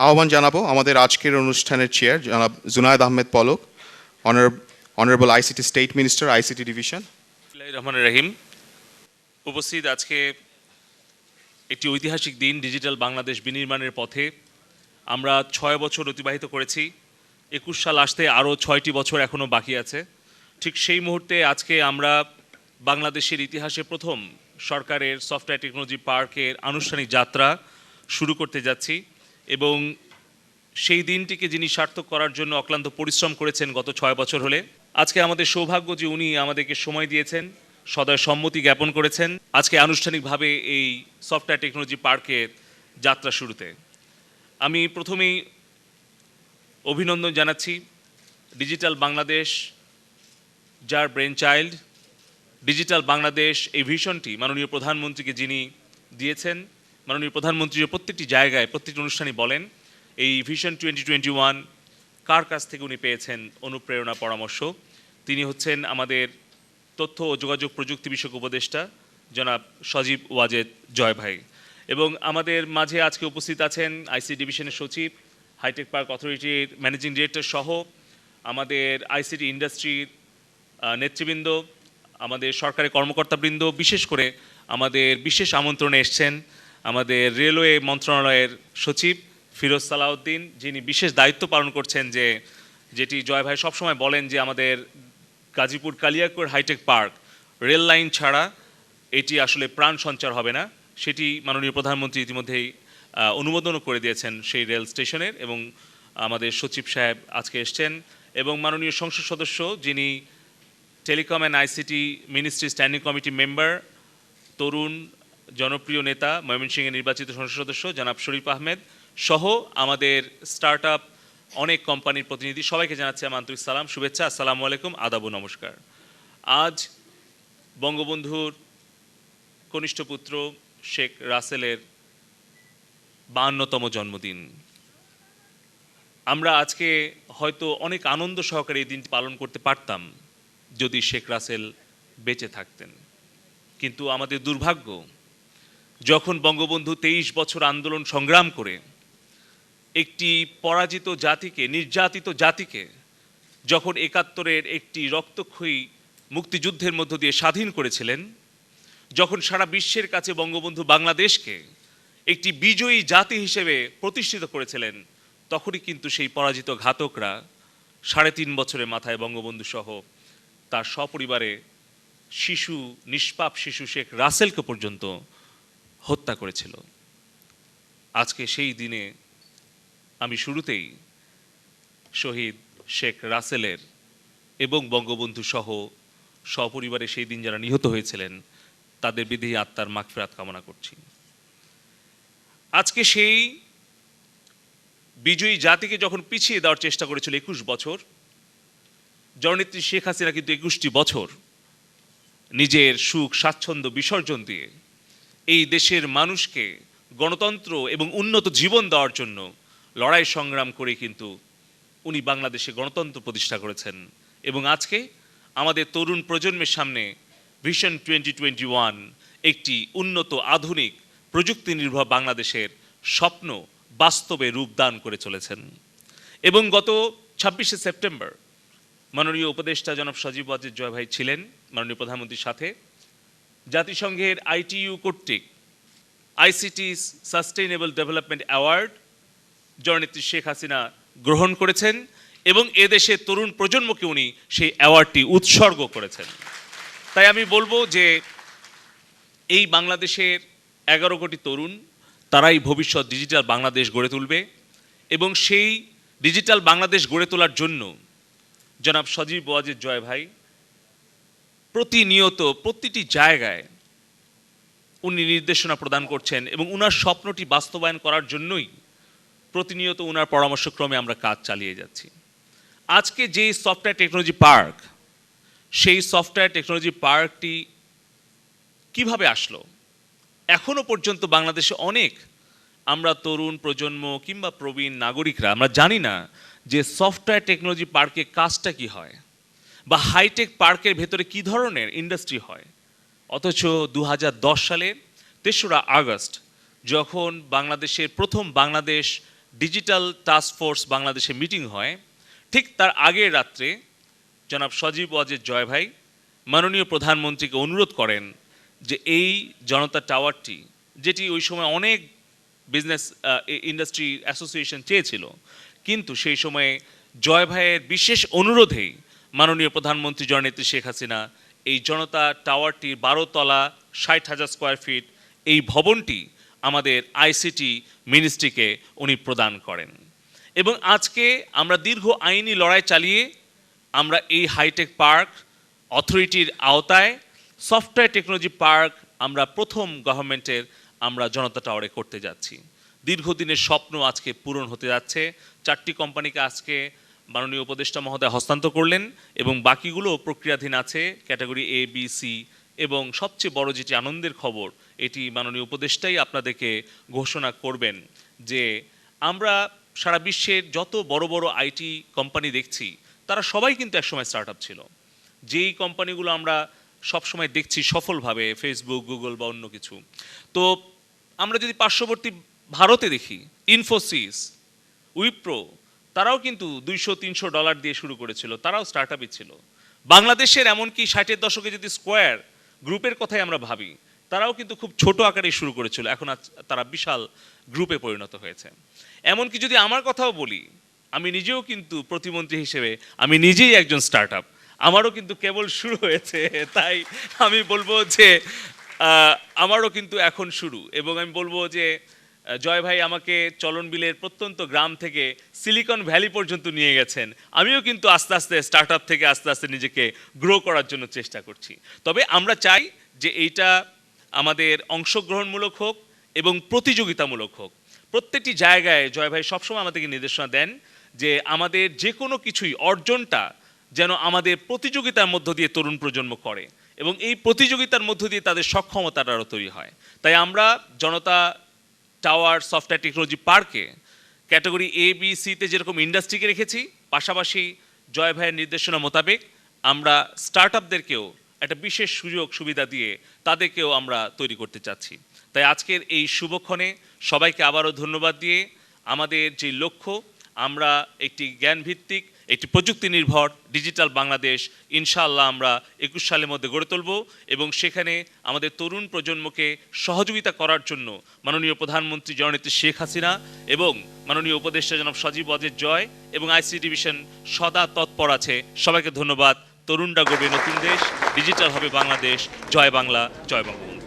আহ্বান জানাবো আমাদের আজকের অনুষ্ঠানের চেয়ার জনাব Junaid Ahmed Palak, honourable ICT state minister, ICT division. বিসমিল্লাহির রহমানির রহিম। উপস্থিত আজকে একটি ঐতিহাসিক দিন, ডিজিটাল বাংলাদেশ বিনির্মাণের পথে আমরা ৬ বছর অতিবাহিত করেছি। ২১ সাল আসতে আরও ৬টি বছর এখনও বাকি আছে। ঠিক সেই মুহূর্তে আজকে আমরা বাংলাদেশের ইতিহাসে প্রথম সরকারের সফটওয়্যার টেকনোলজি পার্কের আনুষ্ঠানিক যাত্রা শুরু করতে যাচ্ছি এবং সেই দিনটিকে যিনি সার্থক করার জন্য অক্লান্ত পরিশ্রম করেছেন গত ৬ বছর হলে, আজকে আমাদের সৌভাগ্য যে উনি আমাদেরকে সময় দিয়েছেন, সদয় সম্মতি জ্ঞাপন করেছেন আজকে আনুষ্ঠানিকভাবে এই সফটওয়্যার টেকনোলজি পার্কের যাত্রা শুরুতে। আমি প্রথমেই অভিনন্দন জানাচ্ছি ডিজিটাল বাংলাদেশ, যার ব্রেন চাইল্ড। ডিজিটাল বাংলাদেশ এই ভিশনটি মাননীয় প্রধানমন্ত্রীকে যিনি দিয়েছেন, মাননীয় প্রধানমন্ত্রীর প্রত্যেকটি জায়গায় প্রত্যেকটি অনুষ্ঠানে বলেন এই ভিশন 2021 কার কাছ থেকে উনি পেয়েছেন অনুপ্রেরণা, পরামর্শ। তিনি হচ্ছেন আমাদের তথ্য ও যোগাযোগ প্রযুক্তি বিষয়ক উপদেষ্টা জনাব সজীব ওয়াজেদ জয় ভাই। এবং আমাদের মাঝে আজকে উপস্থিত আছেন আইসি ডিভিশনের সচিব, হাইটেক পার্ক অথরিটির ম্যানেজিং ডিরেক্টর সহ আমাদের আইসিটি ইন্ডাস্ট্রির নেতৃবৃন্দ, আমাদের সরকারি কর্মকর্তাবৃন্দ, বিশেষ করে আমাদের বিশেষ আমন্ত্রণে এসছেন আমাদের রেলওয়ে মন্ত্রণালয়ের সচিব ফিরোজ সালাউদ্দিন, যিনি বিশেষ দায়িত্ব পালন করছেন, যেটি জয় ভাই সবসময় বলেন যে আমাদের Gazipur Kaliakair high tech park rail line ছাড়া এটি আসলে প্রাণ সঞ্চার হবে না। সেটি মাননীয় প্রধানমন্ত্রী ইতিমধ্যেই অনুমোদনও করে দিয়েছেন সেই রেল স্টেশনের, এবং আমাদের সচিব সাহেব আজকে এসছেন এবং মাননীয় সংসদ সদস্য যিনি telecom and ICT ministry standing committee member, তরুণ জনপ্রিয় নেতা, ময়মনসিংহের নির্বাচিত সংসদ সদস্য জনাব শরীফ আহমেদ সহ আমাদের স্টার্ট আপ অনেক কোম্পানির প্রতিনিধি, সবাইকে জানাচ্ছি আমার আন্তরিক সালাম, শুভেচ্ছা, আসসালামু আলাইকুম, আদাব, নমস্কার। আজ বঙ্গবন্ধুর কনিষ্ঠ পুত্র শেখ রাসেলের 52তম জন্মদিন। আমরা আজকে হয়তো অনেক আনন্দ সহকারে এই দিনটি পালন করতে পারতাম যদি শেখ রাসেল বেঁচে থাকতেন, কিন্তু আমাদের দুর্ভাগ্য যখন বঙ্গবন্ধু 23 বছর আন্দোলন সংগ্রাম করে একটি পরাজিত জাতিকে, নির্যাতিত জাতিকে যখন 71-এর একটি রক্তক্ষয়ী মুক্তিযুদ্ধের মধ্য দিয়ে স্বাধীন করেছিলেন, যখন সারা বিশ্বের কাছে বঙ্গবন্ধু বাংলাদেশকে একটি বিজয়ী জাতি হিসেবে প্রতিষ্ঠিত করেছিলেন, তখনই কিন্তু সেই পরাজিত ঘাতকরা 3.5 বছরের মাথায় বঙ্গবন্ধু সহ তার সপরিবারে শিশু, নিষ্পাপ শিশু শেখ রাসেলকে পর্যন্ত হত্যা করেছিল। আজকে সেই দিনে আমি শুরুতেই শহীদ শেখ রাসেলের এবং বঙ্গবন্ধু সহ সপরিবারে সেই দিন যারা নিহত হয়েছিলেন তাদের বিদেহী আত্মার মাগফিরাত কামনা করছি। আজকে সেই বিজয়ী জাতিকে যখন পিছিয়ে দেওয়ার চেষ্টা করেছিল 21 বছর, জননেত্রী শেখ হাসিনা কিন্তু 21টি বছর নিজের সুখ স্বাচ্ছন্দ্য বিসর্জন দিয়ে এই দেশের মানুষকে গণতন্ত্র এবং উন্নত জীবন দেওয়ার জন্য লড়াই সংগ্রাম করে কিন্তু উনি বাংলাদেশে গণতন্ত্র প্রতিষ্ঠা করেছেন। এবং আজকে আমাদের তরুণ প্রজন্মের সামনে ভিশন 2021 একটি উন্নত, আধুনিক, প্রযুক্তি নির্ভর বাংলাদেশের স্বপ্ন বাস্তবে রূপদান করে চলেছেন। এবং গত 26শে সেপ্টেম্বর মাননীয় উপদেষ্টা জনাব সজীব ওয়াজেদ জয় ভাই ছিলেন মাননীয় প্রধানমন্ত্রীর সাথে। জাতিসংঘের আইটিইউ কর্তৃক আইসিটি সাস্টেইনেবল ডেভেলপমেন্ট অ্যাওয়ার্ড জননেত্রী শেখ হাসিনা গ্রহণ করেছেন এবং এদেশের তরুণ প্রজন্মকে উনি সেই অ্যাওয়ার্ডটি উৎসর্গ করেছেন। তাই আমি বলবো যে এই বাংলাদেশের 11 কোটি তরুণ, তারাই ভবিষ্যৎ ডিজিটাল বাংলাদেশ গড়ে তুলবে এবং সেই ডিজিটাল বাংলাদেশ গড়ে তোলার জন্য জনাব সজীব ওয়াজেদ জয় ভাই প্রতিনিয়ত প্রতিটি জায়গায় উনি নির্দেশনা প্রদান করছেন এবং উনার স্বপ্নটি বাস্তবায়ন করার জন্যই প্রতিনিয়ত উনার পরামর্শক্রমে আমরা কাজ চালিয়ে যাচ্ছি। আজকে যে সফটওয়্যার টেকনোলজি পার্ক, সেই সফটওয়্যার টেকনোলজি পার্কটি কিভাবে আসলো, এখনো পর্যন্ত বাংলাদেশে অনেক আমরা তরুণ প্রজন্ম কিংবা প্রবীণ নাগরিকরা আমরা জানি না যে সফটওয়্যার টেকনোলজি পার্কে কাজটা কি হয় বা হাইটেক পার্কের ভেতরে কি ধরনের ইন্ডাস্ট্রি হয়। অথচ 2010 সালের 3রা আগস্ট যখন বাংলাদেশের প্রথম বাংলাদেশ ডিজিটাল টাস্ক ফোর্স বাংলাদেশে মিটিং হয়, ঠিক তার আগের রাত্রে জনাব সজীব ওয়াজেদ জয় ভাই মাননীয় প্রধানমন্ত্রীকে অনুরোধ করেন যে এই জনতা টাওয়ারটি, যেটি ওই সময় অনেক বিজনেস ইন্ডাস্ট্রি অ্যাসোসিয়েশন চেয়েছিল, কিন্তু সেই সময়ে জয় ভাইয়ের বিশেষ অনুরোধেই মাননীয় প্রধানমন্ত্রী জননেত্রী শেখ হাসিনা এই জনতা টাওয়ারটির 12 তলা 60,000 স্কোয়ার ফিট এই ভবনটি আমাদের আইসিটি মিনিস্ট্রিকে উনি প্রদান করেন। এবং আজকে আমরা দীর্ঘ আইনি লড়াই চালিয়ে আমরা এই হাইটেক পার্ক অথরিটির আওতায় সফটওয়্যার টেকনোলজি পার্ক আমরা প্রথম গভর্নমেন্টের আমরা জনতা টাওয়ারে করতে যাচ্ছি। দীর্ঘদিনের স্বপ্ন আজকে পূরণ হতে যাচ্ছে। 4টি কোম্পানিকে আজকে মাননীয় উপদেষ্টা মহোদয় হস্তান্তর করলেন এবং বাকিগুলো প্রক্রিয়াধীন আছে, ক্যাটাগরি এ বি সি। এবং সবচেয়ে বড় যেটি আনন্দের খবর, এটি মাননীয় উপদেষ্টাই আপনাদেরকে ঘোষণা করবেন যে আমরা সারা বিশ্বের যত বড় বড় আইটি কোম্পানি দেখছি তারা সবাই কিন্তু একসময় স্টার্ট আপ ছিল। যেই কোম্পানিগুলো আমরা সবসময় দেখছি সফলভাবে, ফেসবুক, গুগল বা অন্য কিছু, তো আমরা যদি পার্শ্ববর্তী ভারতে দেখি, ইনফোসিস, উইপ্রো, তারাও কিন্তু $200-300 দিয়ে শুরু করেছিল, তারাও স্টার্ট আপই ছিল। বাংলাদেশের এমনকি 60-এর দশকে যদি স্কোয়ার গ্রুপের কথাই আমরা ভাবি, তারাও কিন্তু খুব ছোট আকারে শুরু করেছিল, এখন তারা বিশাল গ্রুপে পরিণত হয়েছে। এমনকি যদি আমার কথাও বলি, আমি নিজেও কিন্তু প্রতিমন্ত্রী হিসেবে আমি নিজেই একজন স্টার্ট আপ, আমারও কিন্তু কেবল শুরু হয়েছে। তাই আমি বলবো যে আমারও কিন্তু এখন শুরু। এবং আমি বলবো যে জয় ভাই আমাকে চলনবিলের প্রত্যন্ত গ্রাম থেকে সিলিকন ভ্যালি পর্যন্ত নিয়ে গেছেন। আমিও কিন্তু আস্তে আস্তে স্টার্ট আপ থেকে আস্তে আস্তে নিজেকে গ্রো করার জন্য চেষ্টা করছি। তবে আমরা চাই যে এইটা আমাদের অংশগ্রহণমূলক হোক এবং প্রতিযোগিতামূলক হোক। প্রত্যেকটি জায়গায় জয় ভাই সবসময় আমাদেরকে নির্দেশনা দেন যে আমাদের যে কোনো কিছুই অর্জনটা যেন আমাদের প্রতিযোগিতার মধ্য দিয়ে তরুণ প্রজন্ম করে এবং এই প্রতিযোগিতার মধ্য দিয়ে তাদের সক্ষমতাটা আরও তৈরি হয়। তাই আমরা জনতা টাওয়ার সফটওয়্যার টেকনোলজি পার্কে ক্যাটাগরি এ বি সিতে যেরকম ইন্ডাস্ট্রিকে রেখেছি, পাশাপাশি জয় ভাইয়ের নির্দেশনা মোতাবেক আমরা স্টার্ট আপদেরকেও একটা বিশেষ সুযোগ সুবিধা দিয়ে তাদেরকেও আমরা তৈরি করতে চাচ্ছি। তাই আজকের এই শুভক্ষণে সবাইকে আবারও ধন্যবাদ দিয়ে আমাদের যে লক্ষ্য, আমরা একটি জ্ঞানভিত্তিক, একটি প্রযুক্তি নির্ভর ডিজিটাল বাংলাদেশ ইনশাআল্লাহ আমরা 21 সালের মধ্যে গড়ে তুলব এবং সেখানে আমাদের তরুণ প্রজন্মকে সহযোগিতা করার জন্য মাননীয় প্রধানমন্ত্রী জননেত্রী শেখ হাসিনা এবং মাননীয় উপদেষ্টা জনাব সজীব ওয়াজেদ জয় এবং আইসিটি ডিভিশন সদা তৎপর আছে। সবাইকে ধন্যবাদ। তরুণরা গড়বে নতুন দেশ, ডিজিটাল হবে বাংলাদেশ। জয় বাংলা, জয় বঙ্গবন্ধু।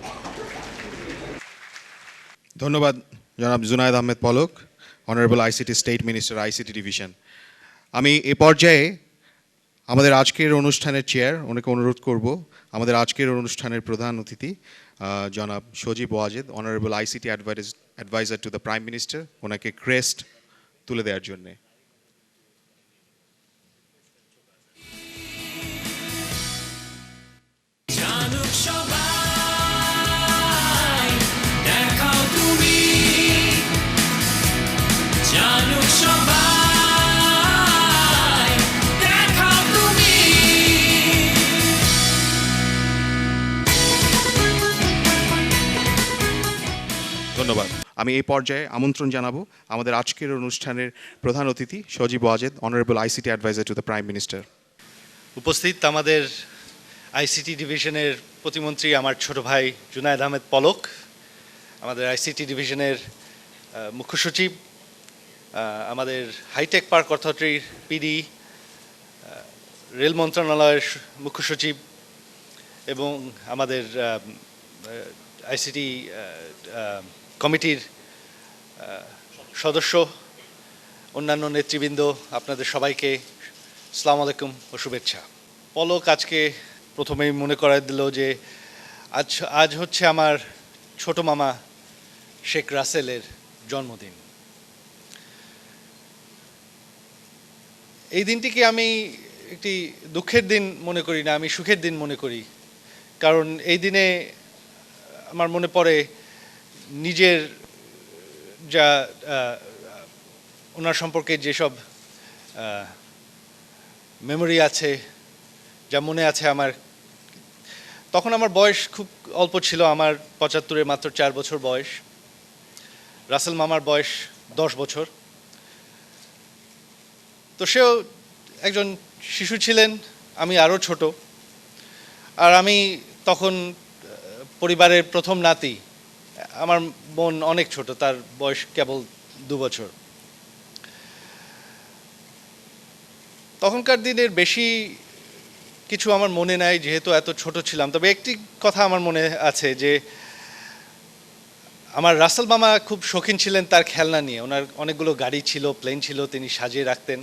ধন্যবাদ জনাব Junaid Ahmed Palak, honourable ICT state minister, ICT division. আমি এ পর্যায়ে আমাদের আজকের অনুষ্ঠানের চেয়ার ওনাকে অনুরোধ করব, আমাদের আজকের অনুষ্ঠানের প্রধান অতিথি জনাব Sajeeb Wazed, honourable ICT adviser to the prime minister, ওনাকে ক্রেস্ট তুলে দেওয়ার জন্যে। ধন্যবাদ। আমি এই পর্যায়ে আমন্ত্রণ জানাবো আমাদের আজকের অনুষ্ঠানের প্রধান অতিথি Sajeeb Wazed, honourable ICT adviser to the prime minister. উপস্থিত আমাদের আইসিটি ডিভিশনের প্রতিমন্ত্রী আমার ছোট ভাই জুনায়েদ আহমেদ পলক, আমাদের আইসিটি ডিভিশনের মুখ্য সচিব, আমাদের হাইটেক পার্ক অথরিটির পিডি, রেল মন্ত্রণালয়ের মুখ্য সচিব এবং আমাদের আইসিটি কমিটির সদস্য, অন্যান্য নেতৃবৃন্দ, আপনাদের সবাইকে আসসালামু আলাইকুম ও শুভেচ্ছা। পলক আজকে প্রথমেই মনে করায় দিল যে আজ হচ্ছে আমার ছোট মামা শেখ রাসেলের জন্মদিন। এই দিনটিকে আমি একটি দুঃখের দিন মনে করি না, আমি সুখের দিন মনে করি। কারণ এই দিনে আমার মনে পড়ে নিজের যা ওনার সম্পর্কে যেসব মেমোরি আছে, যা মনে আছে আমার। তখন আমার বয়স খুব অল্প ছিল, আমার 75-এ মাত্র 4 বছর বয়স। রাসেল মামার বয়স 10 বছর। তো সেও একজন শিশু ছিলেন, আমি আরও ছোট। আর আমি তখন পরিবারের প্রথম নাতি। আমার বোন অনেক ছোট, তার বয়স কেবল 2 বছর। তখনকার দিনের বেশি কিছু আমার মনে নাই, যেহেতু এত ছোট ছিলাম। তবে একটি কথা আমার মনে আছে যে আমার রাসেল মামা খুব শৌখিন ছিলেন তার খেলনা নিয়ে। ওনার অনেকগুলো গাড়ি ছিল, প্লেন ছিল, তিনি সাজিয়ে রাখতেন।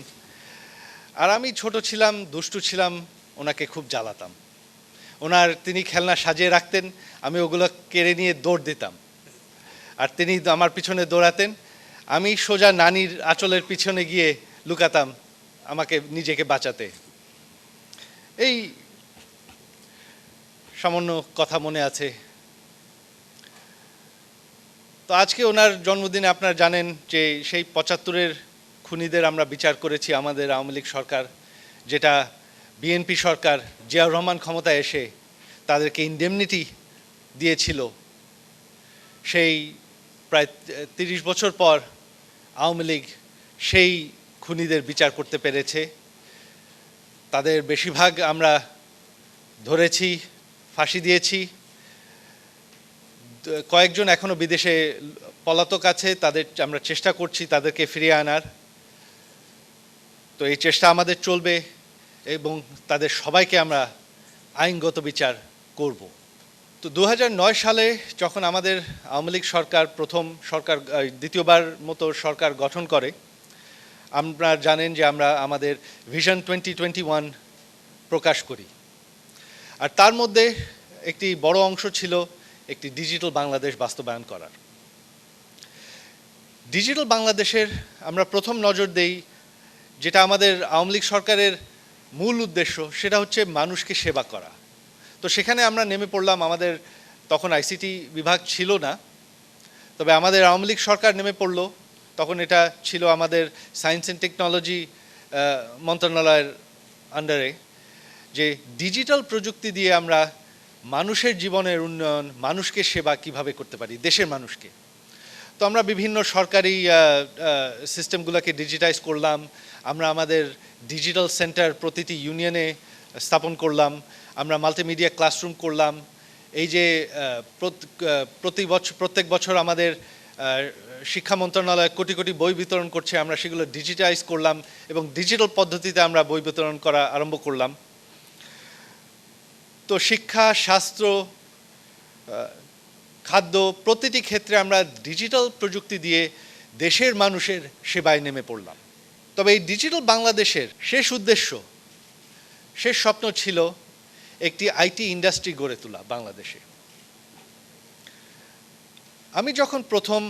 আর আমি ছোট ছিলাম, দুষ্টু ছিলাম, ওনাকে খুব জ্বালাতাম। তিনি খেলনা সাজিয়ে রাখতেন, আমি ওগুলো কেড়ে নিয়ে দৌড় দিতাম, আর তিনি আমার পিছনে দৌড়াতেন। আমি সোজা নানির আঁচলের পিছনে গিয়ে লুকাতাম আমাকে নিজেকে বাঁচাতে। এই সামান্য কথা মনে আছে। তো আজকে ওনার জন্মদিনে আপনারা জানেন যে সেই 75-এর খুনিদের আমরা বিচার করেছি আমাদের আওয়ামী লীগ সরকার, যেটা বিএনপি সরকার জিয়াউর রহমান ক্ষমতায় এসে তাদেরকে ইনডেমনিটি দিয়েছিল। সেই প্রায় 30 বছর পর আওয়ামী লীগ সেই খুনিদের বিচার করতে পেরেছে। তাদের বেশিরভাগ আমরা ধরেছি, ফাঁসি দিয়েছি। কয়েকজন এখনো বিদেশে পলাতক আছে, আমরা চেষ্টা করছি তাদেরকে ফিরিয়ে আনার। তো এই চেষ্টা আমাদের চলবে এবং তাদের সবাইকে আমরা আইনগত বিচার করব। তো 2009 সালে যখন আমাদের আওয়ামী লীগ সরকার দ্বিতীয়বার মতো সরকার গঠন করে, আমরা জানেন যে আমরা আমাদের ভিশন 2021 প্রকাশ করি। আর তার মধ্যে একটি বড় অংশ ছিল একটি ডিজিটাল বাংলাদেশ বাস্তবায়ন করার। ডিজিটাল বাংলাদেশের আমরা প্রথম নজর দেই, যেটা আমাদের আওয়ামী লীগ সরকারের মূল উদ্দেশ্য, সেটা হচ্ছে মানুষকে সেবা করা। তো সেখানে আমরা নেমে পড়লাম। আমাদের তখন আইসিটি বিভাগ ছিল না, তবে আমাদের আওয়ামী লীগ সরকার নেমে পড়ল। তখন এটা ছিল আমাদের সায়েন্স অ্যান্ড টেকনোলজি মন্ত্রণালয়ের আন্ডারে, যে ডিজিটাল প্রযুক্তি দিয়ে আমরা মানুষের জীবনের উন্নয়ন, মানুষকে সেবা কিভাবে করতে পারি, দেশের মানুষকে। তো আমরা বিভিন্ন সরকারি সিস্টেমগুলোকে ডিজিটাইজ করলাম। আমরা আমাদের ডিজিটাল সেন্টার প্রতিটি ইউনিয়নে স্থাপন করলাম। আমরা মাল্টিমিডিয়া ক্লাসরুম করলাম। এই যে প্রত্যেক বছর আমাদের শিক্ষা মন্ত্রণালয় কোটি কোটি বই বিতরণ করছে, আমরা সেগুলো ডিজিটাইজ করলাম এবং ডিজিটাল পদ্ধতিতে আমরা বই বিতরণ করা আরম্ভ করলাম। তো শিক্ষা, স্বাস্থ্য, খাদ্য, প্রতিটি ক্ষেত্রে আমরা ডিজিটাল প্রযুক্তি দিয়ে দেশের মানুষের সেবায় নেমে পড়লাম। তবে এই ডিজিটাল বাংলাদেশের শেষ উদ্দেশ্য, শেষ স্বপ্ন ছিল একটি আইটি ইন্ডাস্ট্রি গড়ে তোলা বাংলাদেশে। আমি যখন প্রথম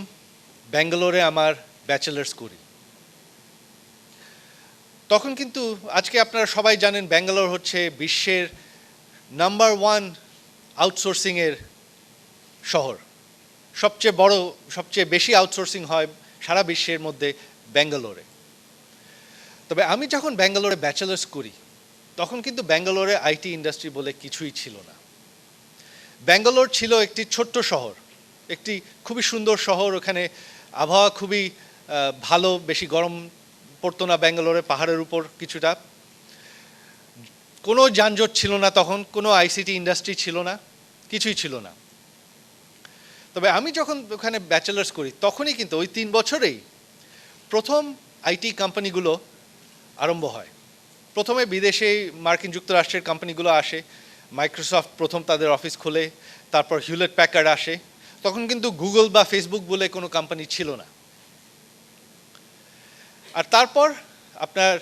ব্যাঙ্গালোরে আমার ব্যাচেলার্স করি, তখন কিন্তু আজকে আপনারা সবাই জানেন ব্যাঙ্গালোর হচ্ছে বিশ্বের নাম্বার 1 আউটসোর্সিংয়ের শহর। সবচেয়ে বেশি আউটসোর্সিং হয় সারা বিশ্বের মধ্যে ব্যাঙ্গালোরে। তবে আমি যখন ব্যাঙ্গালোরে ব্যাচেলার্স করি, তখন কিন্তু ব্যাঙ্গালোরে আইটি ইন্ডাস্ট্রি বলে কিছুই ছিল না। ব্যাঙ্গালোর ছিল একটি ছোট্ট শহর, একটি খুবই সুন্দর শহর। ওখানে আবহাওয়া খুবই ভালো, বেশি গরম পড়তো না ব্যাঙ্গালোরে, পাহাড়ের উপর কিছুটা। কোনো যানজট ছিল না তখন, কোনো আইসিটি ইন্ডাস্ট্রি ছিল না, কিছুই ছিল না। তবে আমি যখন ওখানে ব্যাচেলার্স করি, তখনই কিন্তু ওই 3 বছরেই প্রথম আইটি কোম্পানিগুলো আরম্ভ হয়। প্রথমে বিদেশে মার্কিন যুক্তরাষ্ট্রের কোম্পানিগুলো আসে। মাইক্রোসফট প্রথম তাদের অফিস খোলে, তারপর হিউলেট প্যাকার্ড আসে। তখন কিন্তু গুগল বা ফেসবুক বলে কোনো কোম্পানি ছিল না। আর তারপর আপনার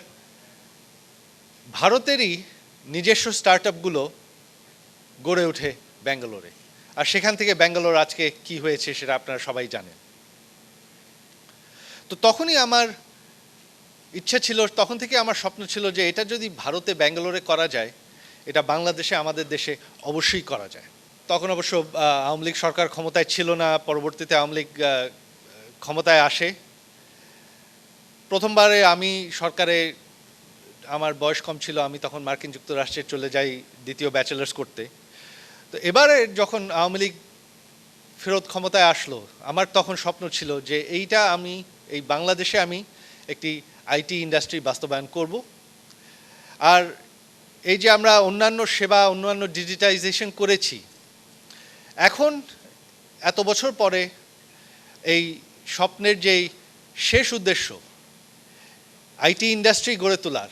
ভারতেরই নিজস্ব স্টার্টআপগুলো গড়ে ওঠে ব্যাঙ্গালোরে। আর সেখান থেকে ব্যাঙ্গালোর আজকে কি হয়েছে সেটা আপনারা সবাই জানেন। তো তখনই আমার ইচ্ছা ছিল, তখন থেকে আমার স্বপ্ন ছিল যে এটা যদি ভারতে ব্যাঙ্গালোরে করা যায়, এটা বাংলাদেশে, আমাদের দেশে অবশ্যই করা যায়। তখন অবশ্য আওয়ামী লীগ সরকার ক্ষমতায় ছিল না। পরবর্তীতে আওয়ামী লীগ ক্ষমতায় আসে। প্রথমবারে আমি সরকারে, আমার বয়স কম ছিল, আমি তখন মার্কিন যুক্তরাষ্ট্রে চলে যাই দ্বিতীয় ব্যাচেলার্স করতে। তো এবারে যখন আওয়ামী লীগ ফেরত ক্ষমতায় আসলো, আমার তখন স্বপ্ন ছিল যে এই বাংলাদেশে আমি একটি আইটি ইন্ডাস্ট্রি বাস্তবায়ন করব। আর এই যে আমরা অন্যান্য সেবা অন্যান্য ডিজিটাইজেশন করেছি, এখন এত বছর পরে এই স্বপ্নের যেই শেষ উদ্দেশ্য আইটি ইন্ডাস্ট্রি গড়ে তোলার,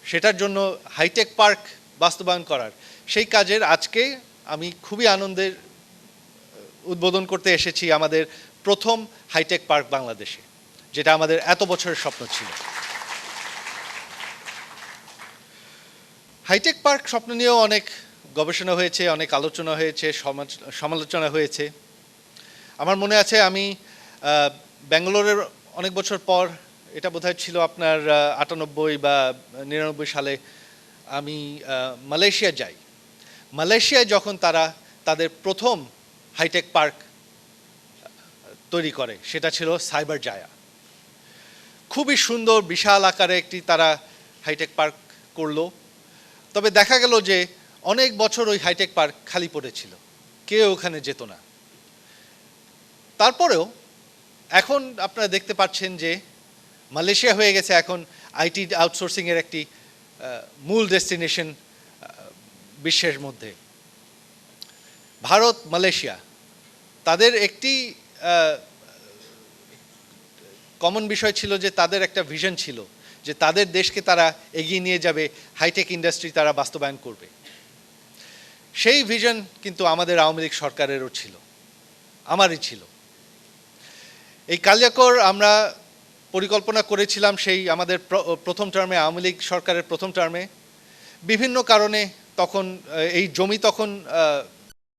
সেটার জন্য হাইটেক পার্ক বাস্তবায়ন করার, সেই কাজের আজকে আমি খুবই আনন্দের উদ্বোধন করতে এসেছি আমাদের প্রথম হাইটেক পার্ক বাংলাদেশে, যেটা আমাদের এত বছরের স্বপ্ন ছিল। হাইটেক পার্ক স্বপ্ন নিয়েও অনেক গবেষণা হয়েছে, অনেক আলোচনা হয়েছে, সমালোচনা হয়েছে। আমার মনে আছে আমি ব্যাঙ্গালোরের অনেক বছর পর, এটা বোধহয় ছিল আপনার 98 বা 99 সালে, আমি মালয়েশিয়া যাই। মালয়েশিয়ায় যখন তারা তাদের প্রথম হাইটেক পার্ক তৈরি করে, সেটা ছিল সাইবার জায়া। খুবই সুন্দর বিশাল আকারে একটি তারা হাইটেক পার্ক করলো। তবে দেখা গেল যে অনেক বছর ওই হাইটেক পার্ক খালি পড়েছিল, কেউ ওখানে যেত না। তারপরেও এখন আপনারা দেখতে পাচ্ছেন যে মালয়েশিয়া হয়ে গেছে এখন আইটি আউটসোর্সিংয়ের একটি মূল ডেস্টিনেশন বিশ্বের মধ্যে। ভারত মালয়েশিয়া তাদের একটি কমন বিষয় ছিল যে তাদের একটা ভিশন ছিল যে তাদের দেশকে তারা এগিয়ে নিয়ে যাবে, হাইটেক ইন্ডাস্ট্রি তারা বাস্তবায়ন করবে। সেই ভিশন কিন্তু আমাদের আওয়ামী লীগ সরকারেরও ছিল, আমারই ছিল। এই কালিয়াকৈর আমরা পরিকল্পনা করেছিলাম সেই আমাদের প্রথম টার্মে, আওয়ামী লীগ সরকারের প্রথম টার্মে। বিভিন্ন কারণে তখন এই জমি তখন